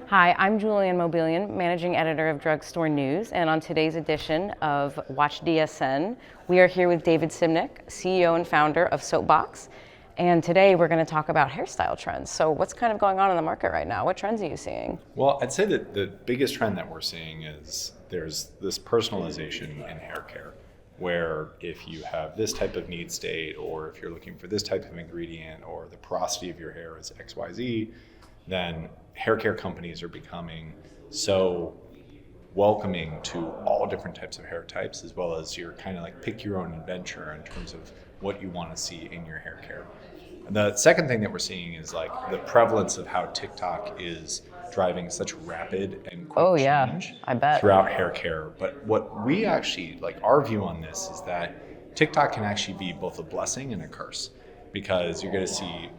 Hi, I'm Julianne Mobilian, Managing Editor of Drugstore News, and on today's edition of Watch DSN, we are here with David Simnick, CEO and founder of Soapbox, and today we're going to talk about hairstyle trends. So what's kind of going on in the market right now? What trends are you seeing? Well, I'd say that the biggest trend that we're seeing is there's this personalization in hair care, where if you have this type of need state, or if you're looking for this type of ingredient, or the porosity of your hair is XYZ, then hair care companies are becoming so welcoming to all different types of hair types, as well as you're kind of like pick your own adventure in terms of what you want to see in your hair care. The second thing that we're seeing is like the prevalence of how TikTok is driving such rapid and quick change I bet. throughout hair care. But what we actually, like our view on this is that TikTok can actually be both a blessing and a curse, because you're going to see,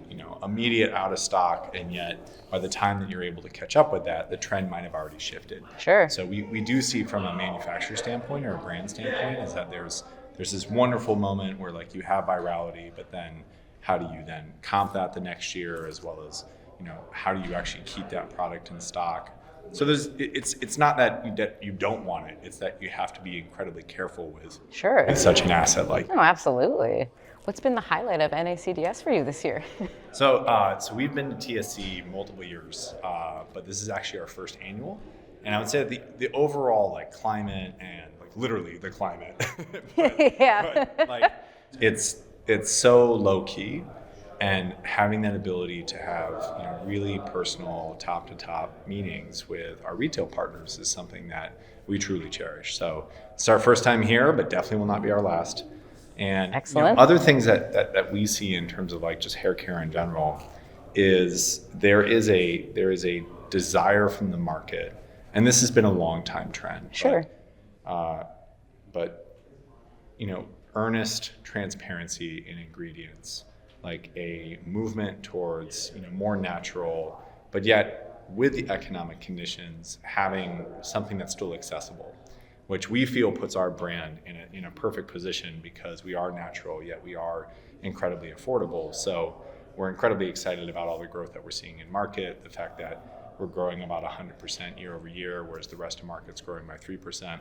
immediate out of stock, and yet by the time that you're able to catch up with that, the trend might have already shifted. Sure. So we do see from a manufacturer standpoint or a brand standpoint is that there's this wonderful moment where like you have virality, but then how do you then comp that the next year, as well as how do you actually keep that product in stock? So it's not that you don't want it, it's that you have to be incredibly careful with such an asset like that. Oh, absolutely. What's been the highlight of NACDS for you this year? So we've been to TSC multiple years, but this is actually our first annual. And I would say that the overall like climate and like literally the climate, but it's so low key, and having that ability to have really personal top to top meetings with our retail partners is something that we truly cherish. So it's our first time here, but definitely will not be our last. And excellent. Other things that we see in terms of like just hair care in general is there is a desire from the market, and this has been a long time trend. Sure. But earnest transparency in ingredients, like a movement towards more natural, but yet with the economic conditions having something that's still accessible, which we feel puts our brand in a perfect position, because we are natural, yet we are incredibly affordable. So we're incredibly excited about all the growth that we're seeing in market, the fact that we're growing about 100% year over year, whereas the rest of market's growing by 3%.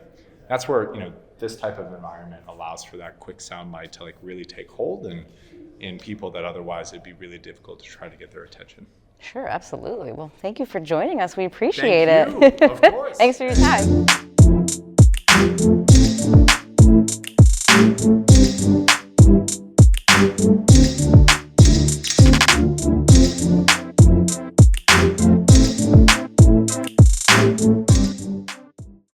That's where this type of environment allows for that quick soundbite to like really take hold in people that otherwise it'd be really difficult to try to get their attention. Sure, absolutely. Well, thank you for joining us. We appreciate it. Thank you, of course. Thanks for your time.